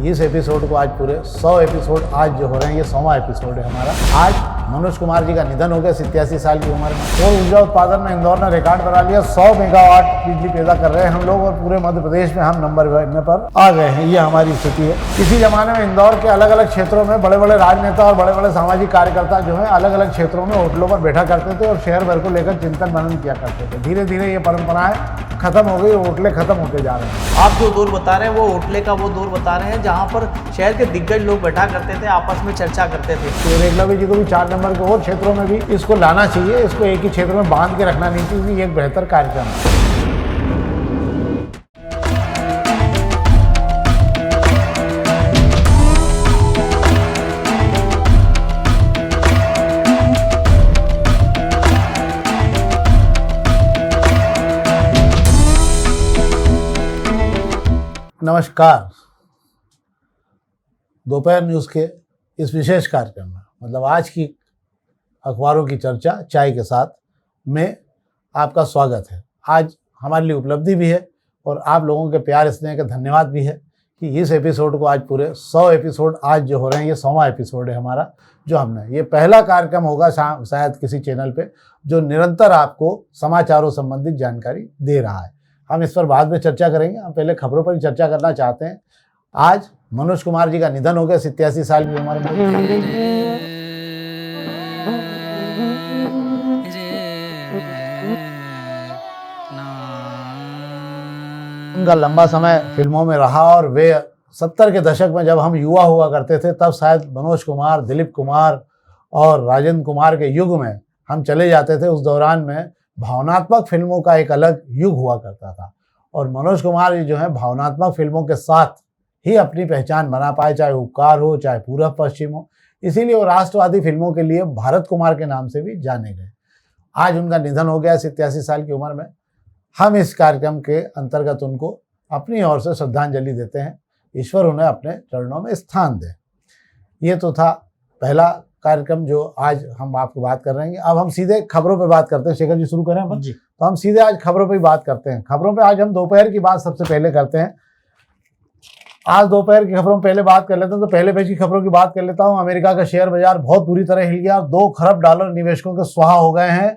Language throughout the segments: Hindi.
इस एपिसोड को आज पूरे 100 एपिसोड आज जो हो रहे हैं, ये 100वां एपिसोड है हमारा। आज मनोज कुमार जी का निधन हो गया 87 साल की उम्र में। और ऊर्जा उत्पादन में इंदौर ने रिकॉर्ड बना लिया, 100 मेगावाट बिजली पैदा कर रहे हैं हम लोग, और पूरे मध्य प्रदेश में हम नंबर 1 पर आ गए हैं। ये हमारी स्थिति है। किसी जमाने में इंदौर के अलग अलग क्षेत्रों में बड़े बड़े राजनेता और बड़े बड़े सामाजिक कार्यकर्ता जो है अलग अलग क्षेत्रों में होटलों पर बैठा करते थे और शहर भर को लेकर चिंतन मनन किया करते थे। धीरे धीरे ये परंपराएं खत्म हो गई, होटलें खत्म होते जा रहे हैं। आप जो दौर बता रहे हैं वो होटले का वो दौर बता रहे हैं जहाँ पर शहर के दिग्गज लोग बैठा करते थे, आपस में चर्चा करते थे। तो एकलव्य जी को भी 4 नंबर के और क्षेत्रों में भी इसको लाना चाहिए, इसको एक ही क्षेत्र में बांध के रखना नहीं चाहिए। ये एक बेहतर कार्यक्रम है। नमस्कार। दोपहर न्यूज़ के इस विशेष कार्यक्रम में, मतलब आज की अखबारों की चर्चा चाय के साथ में आपका स्वागत है। आज हमारे लिए उपलब्धि भी है और आप लोगों के प्यार स्नेह का धन्यवाद भी है कि इस एपिसोड को आज पूरे 100 एपिसोड आज जो हो रहे हैं, ये 100वां एपिसोड है हमारा। जो हमने ये पहला कार्यक्रम होगा शायद किसी चैनल पे जो निरंतर आपको समाचारों संबंधित जानकारी दे रहा है। हम इस पर बाद में चर्चा करेंगे। हम पहले खबरों पर ही चर्चा करना चाहते हैं। आज मनोज कुमार जी का निधन हो गया 87 साल की उम्र में। उनका लंबा समय फिल्मों में रहा और वे 70 के दशक में जब हम युवा हुआ करते थे तब शायद मनोज कुमार, दिलीप कुमार और राजेंद्र कुमार के युग में हम चले जाते थे। उस दौरान में भावनात्मक फिल्मों का एक अलग युग हुआ करता था और मनोज कुमार जी जो है भावनात्मक फिल्मों के साथ ही अपनी पहचान बना पाए, चाहे उपकार हो चाहे पूरब पश्चिम हो। इसीलिए वो राष्ट्रवादी फिल्मों के लिए भारत कुमार के नाम से भी जाने गए। आज उनका निधन हो गया 87 साल की उम्र में। हम इस कार्यक्रम के अंतर्गत उनको अपनी ओर से श्रद्धांजलि देते हैं। ईश्वर उन्हें अपने चरणों में स्थान दे। ये तो था पहला कार्यक्रम जो आज हम आपको बात कर रहे हैं। अब हम सीधे खबरों पे बात करते हैं। शेखर जी शुरू करें अपन जी। तो हम सीधे आज खबरों पे ही बात करते हैं। खबरों पे आज हम दोपहर की बात सबसे पहले करते हैं। आज दोपहर की खबरों में पहले बात कर लेते हैं। तो पहले पेज की खबरों की बात कर लेता हूँ। अमेरिका का शेयर बाजार बहुत बुरी तरह हिल गया। 2 खरब डॉलर निवेशकों के स्वाहा हो गए हैं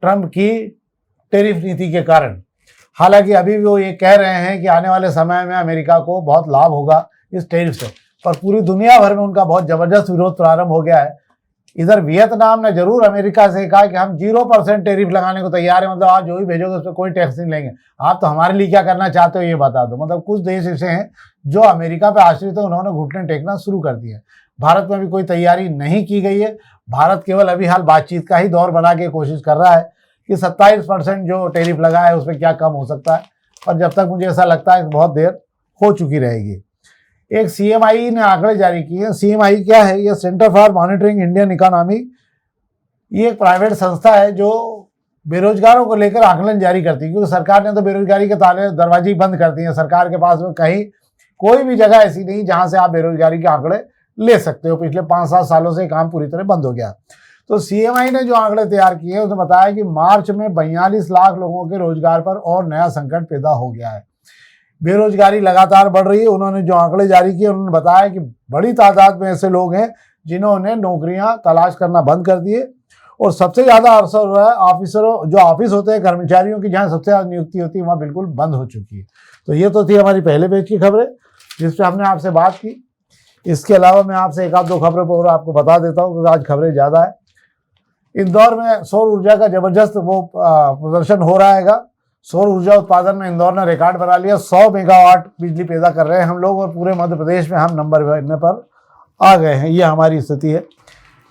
ट्रंप की टैरिफ नीति के कारण। हालांकि अभी भी वो ये कह रहे हैं कि आने वाले समय में अमेरिका को बहुत लाभ होगा इस टैरिफ से, पर पूरी दुनिया भर में उनका बहुत जबरदस्त विरोध प्रारंभ हो गया है। इधर वियतनाम ने जरूर अमेरिका से कहा कि हम 0% टैरिफ लगाने को तैयार है, मतलब आप जो भी भेजोगे उस पर कोई टैक्स नहीं लेंगे। आप तो हमारे लिए क्या करना चाहते हो ये बता दो। मतलब कुछ देश ऐसे हैं जो अमेरिका पे आश्रित है, उन्होंने घुटने टेकना शुरू कर दिए। भारत में भी कोई तैयारी नहीं की गई है। भारत केवल अभी हाल बातचीत का ही दौर बना के कोशिश कर रहा है कि 27% जो टैरिफ लगा है उसमें क्या कम हो सकता है, और जब तक मुझे ऐसा लगता है बहुत देर हो चुकी रहेगी। एक CMI ने आंकड़े जारी किए हैं। CMI क्या है? ये centre for monitoring Indian economy. ये एक प्राइवेट संस्था है जो बेरोजगारों को लेकर आकलन जारी करती है, क्योंकि सरकार ने तो बेरोजगारी के ताले दरवाजे बंद कर दिए हैं। सरकार के पास में कहीं कोई भी जगह ऐसी नहीं जहां से आप बेरोजगारी के आंकड़े ले सकते हो। पिछले 5-7 सालों से काम पूरी तरह बंद हो गया। तो CMI ने जो आंकड़े तैयार किए हैं उसने बताया कि मार्च में 42 लाख लोगों के रोजगार पर और नया संकट पैदा हो गया है। बेरोजगारी लगातार बढ़ रही है। उन्होंने जो आंकड़े जारी किए उन्होंने बताया कि बड़ी तादाद में ऐसे लोग हैं जिन्होंने नौकरियां तलाश करना बंद कर दिए, और सबसे ज़्यादा असर हो रहा है ऑफिसरों, जो ऑफिस होते हैं कर्मचारियों की, जहां सबसे ज़्यादा नियुक्ति होती है वहाँ बिल्कुल बंद हो चुकी है। तो ये तो थी हमारी पहले पेज की खबरें जिस पर हमने आपसे बात की। इसके अलावा मैं आपसे 1-2 खबरों पर आपको बता देता हूँ क्योंकि आज खबरें ज़्यादा है। इंदौर में सौर ऊर्जा का जबरदस्त प्रदर्शन हो रहा है। सौर ऊर्जा उत्पादन में इंदौर ने रिकॉर्ड बना लिया, 100 मेगावाट बिजली पैदा कर रहे हैं हम लोग, और पूरे मध्य प्रदेश में हम नंबर 1 पर आ गए हैं। ये हमारी स्थिति है।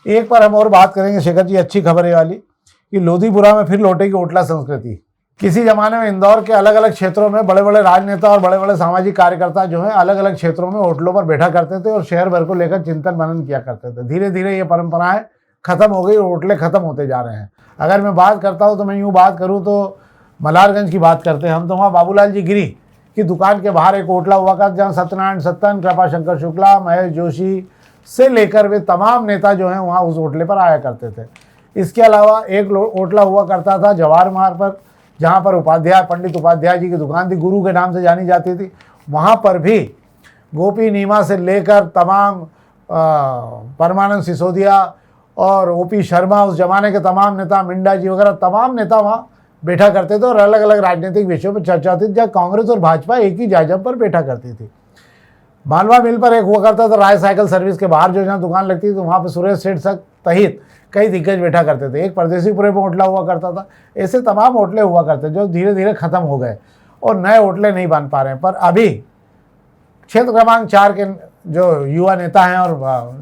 एक पर हम और बात करेंगे शेखर जी, अच्छी खबर है वाली कि लोधीपुरा में फिर लौटेगी होटला संस्कृति। किसी जमाने में इंदौर के अलग अलग क्षेत्रों में बड़े बड़े राजनेता और बड़े बड़े सामाजिक कार्यकर्ता जो हैं अलग अलग क्षेत्रों में होटलों पर बैठा करते थे और शहर भर को लेकर चिंतन मनन किया करते थे। धीरे धीरे ये परंपराएं खत्म हो गई, होटलें खत्म होते जा रहे हैं। अगर मैं बात करता हूँ तो मैं यूँ बात करूँ तो मलारगंज की बात करते हैं हम, तो वहाँ बाबूलाल जी गिरी की दुकान के बाहर एक होटला हुआ करता जहाँ सत्यनारायण सत्तन, कृपा शंकर शुक्ला, महेश जोशी से लेकर वे तमाम नेता जो हैं वहाँ उस होटले पर आया करते थे। इसके अलावा एक होटला हुआ करता था जवाहर मार्ग पर, जहाँ पर पंडित उपाध्याय जी की दुकान थी, गुरु के नाम से जानी जाती थी। वहाँ पर भी गोपी नीमा से लेकर तमाम परमानंद सिसोदिया और ओपी शर्मा, उस जमाने के तमाम नेता, मिंडा जी वगैरह तमाम नेता वहाँ बैठा करते थे और अलग अलग राजनीतिक विषयों पर चर्चा होती थी, जब कांग्रेस और भाजपा एक ही जायजा पर बैठा करती थी। मालवा मिल पर एक हुआ करता था राय साइकिल सर्विस के बाहर जो जहाँ दुकान लगती थी, तो वहाँ पर सुरेश सेठ सहित कई दिग्गज बैठा करते थे। एक परदेसीपुरे में होटला हुआ करता था। ऐसे तमाम होटले हुआ करते जो धीरे धीरे ख़त्म हो गए और नए होटले नहीं बन पा रहे हैं। पर अभी क्षेत्र क्रमांक 4 के जो युवा नेता हैं और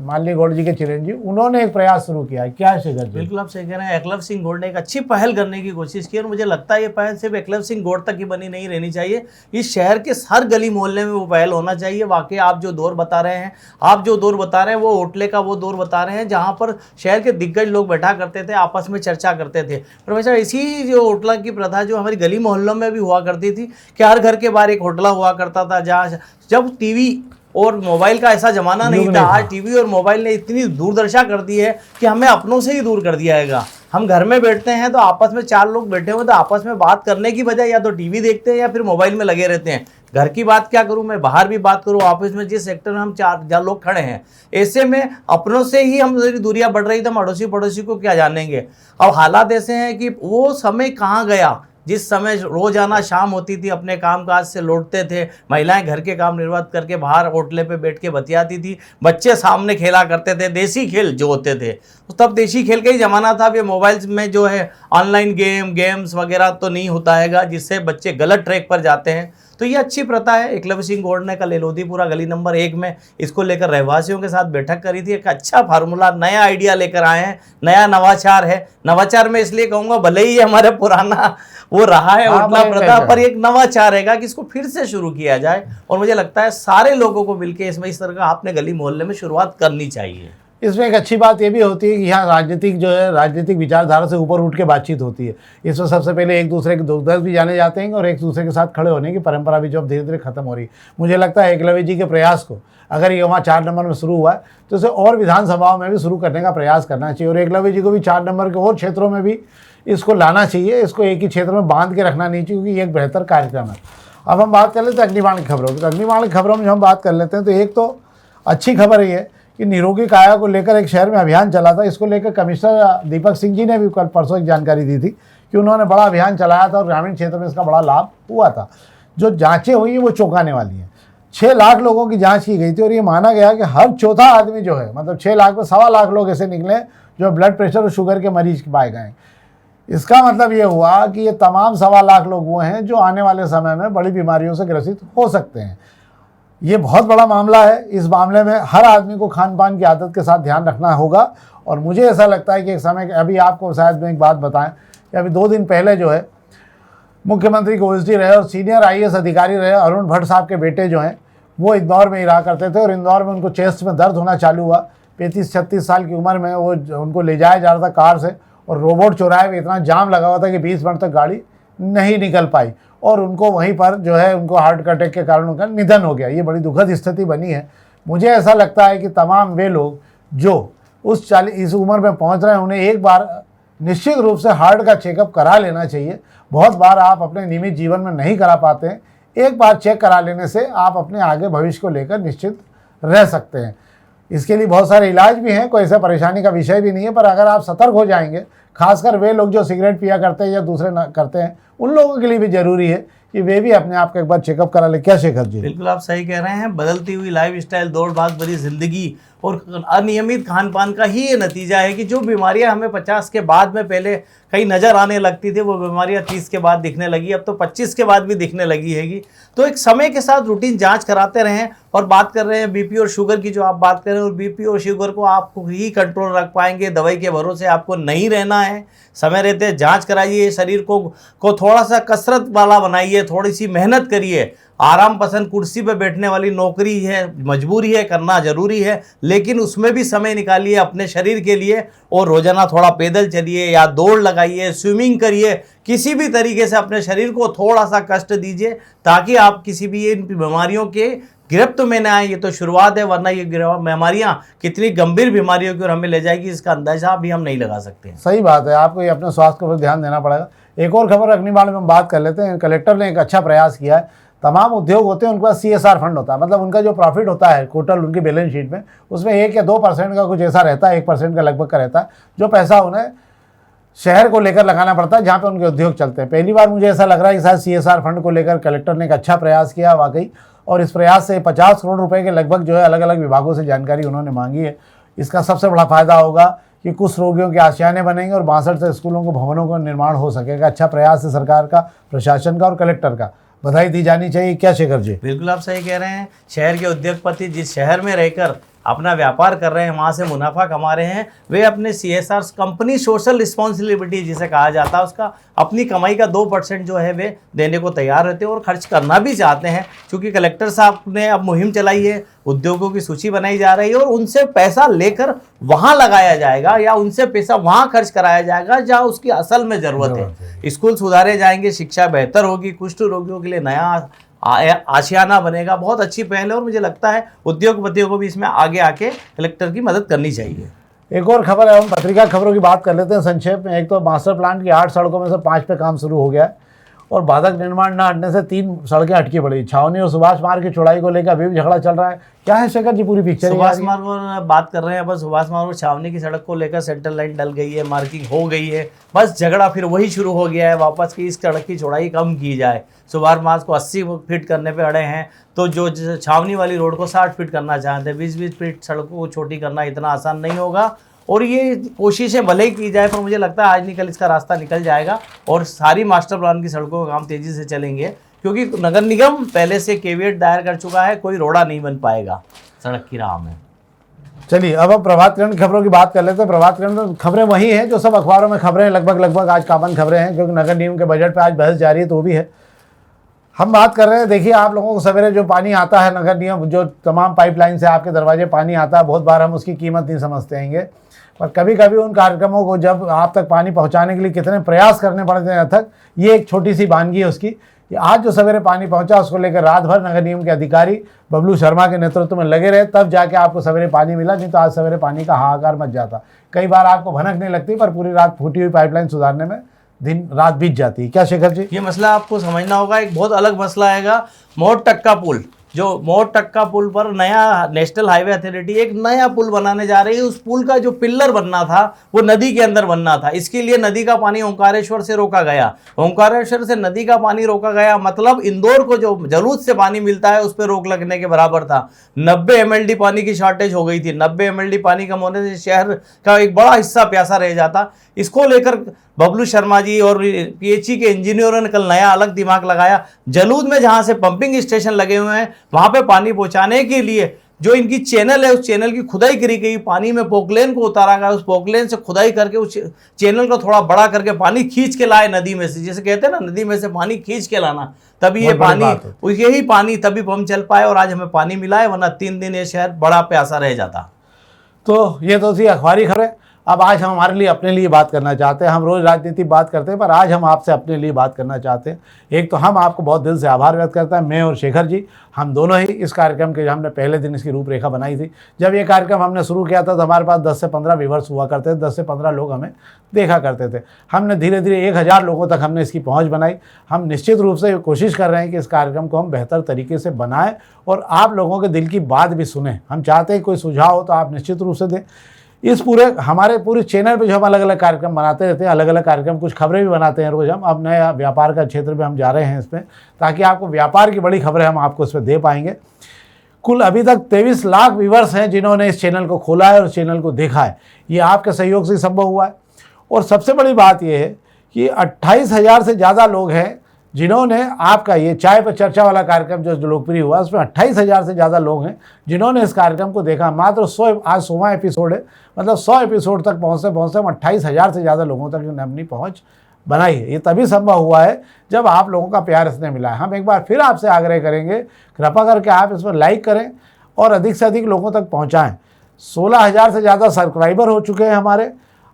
माननीय गौड़ जी के चिरंजीव, उन्होंने एक प्रयास शुरू किया है। क्या है शेखर जी? बिल्कुल आप सही कह रहे हैं। एकलव सिंह गौड़ ने एक अच्छी पहल करने की कोशिश की और मुझे लगता है ये पहल सिर्फ एकलव सिंह गौड़ तक ही बनी नहीं रहनी चाहिए, इस शहर के हर गली मोहल्ले में वो पहल होना चाहिए। वाकई आप जो दौर बता रहे हैं वो होटले का वो दौर बता रहे हैं जहाँ पर शहर के दिग्गज लोग बैठा करते थे, आपस में चर्चा करते थे। प्रोफेसर, इसी जो होटला की प्रथा जो हमारी गली मोहल्लों में भी हुआ करती थी कि हर घर के बाहर एक होटला हुआ करता था, जहाँ जब टीवी और मोबाइल का ऐसा जमाना नहीं था। आज टीवी और मोबाइल ने इतनी दूरदर्शा कर दी है कि हमें अपनों से ही दूर कर दिया है। हम घर में बैठते हैं तो आपस में 4 लोग बैठे हुए तो आपस में बात करने की बजाय या तो टीवी देखते हैं या फिर मोबाइल में लगे रहते हैं। घर की बात क्या करूं, मैं बाहर भी बात करूं, ऑफिस में जिस सेक्टर में हम 4 लोग खड़े हैं, ऐसे में अपनों से ही हम दूरियां बढ़ रही, तो हम अड़ोसी पड़ोसी को क्या जानेंगे। अब हालात ऐसे हैं कि वो समय कहाँ गया जिस समय रोजाना शाम होती थी, अपने कामकाज से लौटते थे, महिलाएं घर के काम निर्वाह करके बाहर होटले पे बैठ के बतियाती थी, बच्चे सामने खेला करते थे, देसी खेल जो होते थे। तो तब देसी खेल का ही ज़माना था। अब ये मोबाइल्स में जो है ऑनलाइन गेम्स वगैरह तो नहीं होता हैगा, जिससे बच्चे गलत ट्रैक पर जाते हैं। तो ये अच्छी प्रथा है। एकलव्य सिंह गौड़ ने कल लोधीपुरा गली नंबर 1 में इसको लेकर रहवासियों के साथ बैठक करी थी। एक अच्छा फार्मूला, नया आइडिया लेकर आए हैं, नया नवाचार है। नवाचार में इसलिए कहूँगा, भले ही हमारे पुराना वो रहा है होटला प्रथा, पर एक नवाचार रहेगा कि इसको फिर से शुरू किया जाए। और मुझे लगता है सारे लोगों को मिलकर इसमें इस तरह का आपने गली मोहल्ले में शुरुआत करनी चाहिए। इसमें एक अच्छी बात ये भी होती है कि यहाँ राजनीतिक विचारधारा से ऊपर उठ के बातचीत होती है। इसमें सबसे पहले एक दूसरे के दुख दर्द भी जाने जाते हैं और एक दूसरे के साथ खड़े होने की परंपरा भी जो अब धीरे धीरे खत्म हो रही है। मुझे लगता है एकलव्य जी के प्रयास को, अगर ये वहाँ 4 नंबर में शुरू हुआ है तो इसे और विधानसभाओं में भी शुरू करने का प्रयास करना चाहिए और एकलव्य जी को भी 4 नंबर के और क्षेत्रों में भी इसको लाना चाहिए। इसको एक ही क्षेत्र में बांध के रखना नहीं चाहिए, क्योंकि ये एक बेहतर कार्यक्रम है। अब हम बात कर लेते हैं अग्निबाण की खबरों की। तो अग्निबाण की खबरों में जो हम बात कर लेते हैं, तो एक तो अच्छी खबर ये है कि निरोगी काया को लेकर एक शहर में अभियान चला था। इसको लेकर कमिश्नर दीपक सिंह जी ने भी कल परसों एक जानकारी दी थी कि उन्होंने बड़ा अभियान चलाया था और ग्रामीण क्षेत्र में इसका बड़ा लाभ हुआ था। जो जांचें हुई हैं वो चौंकाने वाली हैं। 6 लाख लोगों की जांच की गई थी और ये माना गया कि हर चौथा आदमी जो है, मतलब 6 लाख में 1.25 लाख लोग ऐसे निकले जो ब्लड प्रेशर और शुगर के मरीज पाए गए। इसका मतलब ये हुआ कि ये तमाम 1.25 लाख लोग वो हैं जो आने वाले समय में बड़ी बीमारियों से ग्रसित हो सकते हैं। ये बहुत बड़ा मामला है। इस मामले में हर आदमी को खान पान की आदत के साथ ध्यान रखना होगा। और मुझे ऐसा लगता है कि एक समय, अभी आपको शायद मैं एक बात बताएं कि अभी 2 दिन पहले जो है मुख्यमंत्री के ओएसडी रहे और सीनियर IAS अधिकारी रहे अरुण भट्ट साहब के बेटे जो हैं वो इंदौर में ही रहा करते थे और इंदौर में उनको चेस्ट में दर्द होना चालू हुआ। 35-36 साल की उम्र में वो उनको ले जाया जा रहा था कार से और रोबोट चौराहे में इतना जाम लगा हुआ था कि 20 मिनट तक गाड़ी नहीं निकल पाई और उनको वहीं पर जो है उनको हार्ट अटैक के कारण उनका निधन हो गया। ये बड़ी दुखद स्थिति बनी है। मुझे ऐसा लगता है कि तमाम वे लोग जो इस उम्र में पहुंच रहे हैं, उन्हें एक बार निश्चित रूप से हार्ट का चेकअप करा लेना चाहिए। बहुत बार आप अपने नियमित जीवन में नहीं करा पाते हैं, एक बार चेक करा लेने से आप अपने आगे भविष्य को लेकर निश्चित रह सकते हैं। इसके लिए बहुत सारे इलाज भी हैं, कोई ऐसा परेशानी का विषय भी नहीं है। पर अगर आप सतर्क हो जाएंगे, खासकर वे लोग जो सिगरेट पिया करते हैं या दूसरे न करते हैं, उन लोगों के लिए भी ज़रूरी है कि वे भी अपने आप का एक बार चेकअप करा ले। क्या शेखर जी? बिल्कुल आप सही कह रहे हैं। बदलती हुई लाइफस्टाइल, दौड़ भाग भरी जिंदगी और अनियमित खान पान का ही ये नतीजा है कि जो बीमारियां हमें 50 के बाद में पहले कहीं नज़र आने लगती थी, वो बीमारियां 30 के बाद दिखने लगी, अब तो 25 के बाद भी दिखने लगी हैगी। तो एक समय के साथ रूटीन जांच कराते रहें। और बात कर रहे हैं बीपी और शुगर की, जो आप बात कर रहे हैं, और बीपी और शुगर को आप ही कंट्रोल रख पाएंगे, दवाई के भरोसे आपको नहीं रहना है। समय रहते जांच कराइए, शरीर को थोड़ा सा कसरत वाला बनाइए, थोड़ी सी मेहनत करिए। आराम पसंद कुर्सी पर बैठने वाली नौकरी है, मजबूरी है, करना जरूरी है, लेकिन उसमें भी समय निकालिए अपने शरीर के लिए और रोजाना थोड़ा पैदल चलिए या दौड़ लगाइए, स्विमिंग करिए। किसी भी तरीके से अपने शरीर को थोड़ा सा कष्ट दीजिए ताकि आप किसी भी इन बीमारियों के गिरफ्त में न आए। ये तो शुरुआत है, वरना ये बीमारियां कितनी गंभीर बीमारियों की ओर हमें ले जाएगी, इसका अंदाजा भी हम नहीं लगा सकते हैं। सही बात है, आपको ये अपने स्वास्थ्य पर ध्यान देना पड़ेगा। एक और खबर अग्निबाण में हम बात कर लेते हैं। कलेक्टर ने एक अच्छा प्रयास किया है। तमाम उद्योग होते हैं उनके पास CSR फंड होता है, मतलब उनका जो प्रॉफिट होता है टोटल उनकी बैलेंस शीट में, उसमें 1 या 2% का कुछ ऐसा रहता है, 1% का लगभग का रहता है, जो पैसा उन्हें शहर को लेकर लगाना पड़ता है जहाँ पे उनके उद्योग चलते हैं। पहली बार मुझे ऐसा लग रहा है कि शायद CSR फंड को लेकर कलेक्टर ने एक अच्छा प्रयास किया वाकई, और इस प्रयास से 50 करोड़ रुपए के लगभग जो है अलग अलग विभागों से जानकारी उन्होंने मांगी है। इसका सबसे बड़ा फायदा होगा कि कुछ रोगियों के आशियाने बनेंगे और 62 से स्कूलों को भवनों का निर्माण हो सकेगा। अच्छा प्रयास है सरकार का, प्रशासन का और कलेक्टर का, बधाई दी जानी चाहिए। क्या शेखर जी? बिल्कुल आप सही कह रहे हैं। शहर के उद्योगपति जिस शहर में रहकर अपना व्यापार कर रहे हैं, वहाँ से मुनाफा कमा रहे हैं, वे अपने CSR कंपनी सोशल रिस्पॉन्सिबिलिटी जिसे कहा जाता है, उसका अपनी कमाई का 2% जो है वे देने को तैयार रहते हैं और खर्च करना भी चाहते हैं। क्योंकि कलेक्टर साहब ने अब मुहिम चलाई है, उद्योगों की सूची बनाई जा रही है और उनसे पैसा लेकर वहाँ लगाया जाएगा या उनसे पैसा वहाँ खर्च कराया जाएगा जहाँ उसकी असल में ज़रूरत है। स्कूल सुधारे जाएंगे, शिक्षा बेहतर होगी, कुष्ठ रोगियों के लिए नया आशियाना बनेगा। बहुत अच्छी पहल है और मुझे लगता है उद्योगपतियों को भी इसमें आगे आके कलेक्टर की मदद करनी चाहिए। एक और खबर है, हम पत्रिका खबरों की बात कर लेते हैं संक्षेप में। एक तो मास्टर प्लान की 8 सड़कों में से 5 पे काम शुरू हो गया है और बाधक निर्माण न हटने से 3 सड़कें अटकी पड़ी। छावनी और सुभाष मार्ग की चौड़ाई को लेकर अभी भी झगड़ा चल रहा है। क्या है शेखर जी पूरी पिक्चर? सुभाष मार्ग और बात कर रहे हैं, बस सुभाष मार्ग और छावनी की सड़क को लेकर सेंट्रल लाइन डल गई है, मार्किंग हो गई है, बस झगड़ा फिर वही शुरू हो गया है वापस कि इस सड़क की चौड़ाई कम की जाए। सुभाष मार्ग को 80 फीट करने पे अड़े हैं, तो जो छावनी वाली रोड को 60 फीट करना चाहते हैं। 20-20 फीट सड़कों को छोटी करना इतना आसान नहीं होगा और ये कोशिशें भले ही की जाए, पर मुझे लगता है आज निकल इसका रास्ता निकल जाएगा और सारी मास्टर प्लान की सड़कों का काम तेज़ी से चलेंगे, क्योंकि नगर निगम पहले से केविएट दायर कर चुका है, कोई रोड़ा नहीं बन पाएगा सड़क की राह में। चलिए अब हम प्रभात किरण की खबरों की बात कर लेते हैं। प्रभात किरण में खबरें वही हैं जो सब अखबारों में खबरें लगभग आज कॉमन खबरें हैं, क्योंकि नगर निगम के बजट पर आज बहस जारी है तो वो भी है। हम बात कर रहे हैं, देखिए आप लोगों को सवेरे जो पानी आता है नगर निगम, जो तमाम पाइपलाइन से आपके दरवाजे पानी आता है, बहुत बार हम उसकी कीमत नहीं समझते हैं, पर कभी कभी उन कार्यक्रमों को जब आप तक पानी पहुंचाने के लिए कितने प्रयास करने पड़ते हैं अथक, ये एक छोटी सी वानगी है उसकी कि आज जो सवेरे पानी पहुंचा उसको लेकर रात भर नगर निगम के अधिकारी बबलू शर्मा के नेतृत्व में लगे रहे, तब जाके आपको सवेरे पानी मिला, नहीं तो आज सवेरे पानी का हाहाकार मच जाता। कई बार आपको भनक नहीं लगती, पर पूरी रात फूटी हुई पाइपलाइन सुधारने में दिन रात बीत जाती है। क्या शेखर जी? ये मसला आपको समझना होगा, एक बहुत अलग मसला आएगा। मोर टक्का पुल, जो मोर टक्का पुल पर नया नेशनल हाईवे अथॉरिटी एक नया पुल बनाने जा रही है। उस पुल का जो पिल्लर बनना था वो नदी के अंदर बनना था। इसके लिए नदी का पानी ओंकारेश्वर से रोका गया। ओंकारेश्वर से नदी का पानी रोका गया मतलब इंदौर को जो जलूद से पानी मिलता है उस पर रोक लगने के बराबर था। 90 MLD पानी की शॉर्टेज हो गई थी। 90 MLD पानी कम होने से शहर का एक बड़ा हिस्सा प्यासा रह जाता। इसको लेकर बबलू शर्मा जी और PHE के इंजीनियरों ने कल नया अलग दिमाग लगाया। जलूद में जहां से पंपिंग स्टेशन लगे हुए हैं वहां पे पानी पहुंचाने के लिए जो इनकी चैनल है उस चैनल की खुदाई करी गई, पानी में पोकलेन को उतारा गया, उस पोकलेन से खुदाई करके उस चैनल को थोड़ा बड़ा करके पानी खींच के लाए नदी में से, जैसे कहते हैं ना नदी में से पानी खींच के लाना, तभी ये पानी, यही पानी तभी पंप चल पाए और आज हमें पानी मिला है, वरना 3 दिन ये शहर बड़ा प्यासा रह जाता। तो ये तो थी अखबारी खबरें। अब आज हम हमारे लिए अपने लिए बात करना चाहते हैं। हम रोज़ राजनीति बात करते हैं, पर आज हम आपसे अपने लिए बात करना चाहते हैं। एक तो हम आपको बहुत दिल से आभार व्यक्त करते हैं, मैं और शेखर जी, हम दोनों ही इस कार्यक्रम के हमने पहले दिन इसकी रूपरेखा बनाई थी। जब ये कार्यक्रम हमने शुरू किया था तो हमारे पास 10 से 15 व्यूवर्स हुआ करते थे, 10 से 15 लोग हमें देखा करते थे। हमने धीरे धीरे 1000 लोगों तक हमने इसकी पहुँच बनाई। हम निश्चित रूप से कोशिश कर रहे हैं कि इस कार्यक्रम को हम बेहतर तरीके से बनाएं और आप लोगों के दिल की बात भी सुने। हम चाहते हैं कोई सुझाव हो तो आप निश्चित रूप से दें। इस हमारे पूरे चैनल पे जो हम अलग अलग कार्यक्रम बनाते रहते हैं, अलग अलग कार्यक्रम, कुछ खबरें भी बनाते हैं रोज़ हम। अब नए व्यापार का क्षेत्र में हम जा रहे हैं इसमें, ताकि आपको व्यापार की बड़ी खबरें हम आपको इस पर दे पाएंगे। कुल अभी तक 23 लाख व्यूवर्स हैं जिन्होंने इस चैनल को खोला है और चैनल को देखा है। ये आपके सहयोग से संभव हुआ है। और सबसे बड़ी बात यह है कि 28,000 से ज़्यादा लोग हैं जिन्होंने आपका ये चाय पर चर्चा वाला कार्यक्रम जो लोकप्रिय हुआ, उसमें 28,000 से ज़्यादा लोग हैं जिन्होंने इस कार्यक्रम को देखा। मात्र आज 100वां एपिसोड है, मतलब 100 एपिसोड तक पहुँचते हम 28,000 से ज़्यादा लोगों तक अपनी पहुँच बनाई है। ये तभी संभव हुआ है जब आप लोगों का प्यार इसने मिला है। हम एक बार फिर आपसे आग्रह करेंगे, कृपा करके आप इस पर लाइक करें और अधिक से अधिक लोगों तक पहुँचाएँ। 16,000 से ज़्यादा सब्सक्राइबर हो चुके हैं हमारे।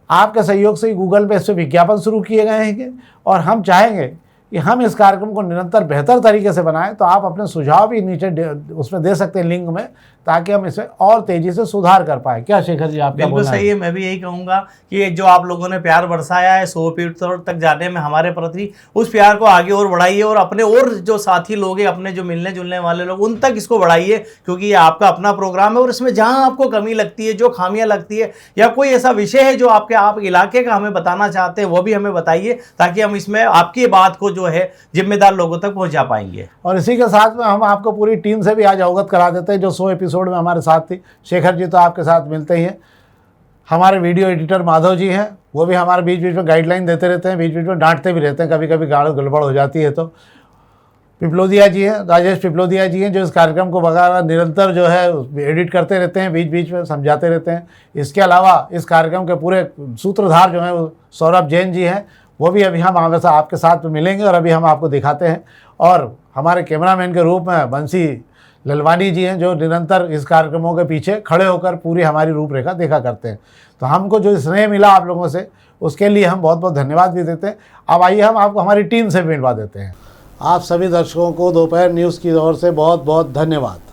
आपके सहयोग से गूगल पे इस पर विज्ञापन शुरू किए गए हैं और हम चाहेंगे कि हम इस कार्यक्रम को निरंतर बेहतर तरीके से बनाएं, तो आप अपने सुझाव भी नीचे उसमें दे सकते हैं लिंक में, ताकि हम इसे और तेज़ी से सुधार कर पाए। क्या शेखर जी आपका बिल्कुल बोलना सही है। मैं भी यही कहूंगा कि जो आप लोगों ने प्यार बरसाया है 100 एपिसोड तक जाने में हमारे प्रति, उस प्यार को आगे और बढ़ाइए और अपने और जो साथी लोग हैं, अपने जो मिलने जुलने वाले लोग, उन तक इसको बढ़ाइए, क्योंकि ये आपका अपना प्रोग्राम है। और इसमें जहां आपको कमी लगती है, जो खामियां लगती है, या कोई ऐसा विषय है जो आप इलाके का हमें बताना चाहते हैं, वो भी हमें बताइए, ताकि हम इसमें आपकी बात को जो है जिम्मेदार लोगों तक पहुंचा पाएंगे। और इसी के साथ में हम आपको पूरी टीम से भी आज अवगत करा देते हैं, जो 100 एपिसोड में हमारे साथ थी। शेखर जी तो आपके साथ मिलते ही हैं, हमारे वीडियो एडिटर माधव जी हैं, वो भी हमारे बीच बीच में गाइडलाइन देते रहते हैं, बीच बीच में डांटते भी रहते हैं, कभी कभी गाड़ गड़बड़ हो जाती है। तो पिपलोदिया जी हैं, राजेश पिपलोदिया जी हैं, जो इस कार्यक्रम को वगैरह निरंतर जो है एडिट करते रहते हैं, बीच बीच में समझाते रहते हैं। इसके अलावा इस कार्यक्रम के पूरे सूत्रधार जो हैं वो सौरभ जैन जी हैं, वो भी अभी हम हमेशा आपके साथ मिलेंगे और अभी हम आपको दिखाते हैं। और हमारे कैमरामैन के रूप में बंसी ललवानी जी हैं, जो निरंतर इस कार्यक्रमों के पीछे खड़े होकर पूरी हमारी रूपरेखा देखा करते हैं। तो हमको जो स्नेह मिला आप लोगों से, उसके लिए हम बहुत बहुत धन्यवाद भी देते हैं। अब आइए हम आपको हमारी टीम से मिलवा देते हैं। आप सभी दर्शकों को दोपहर न्यूज़ की ओर से बहुत बहुत धन्यवाद।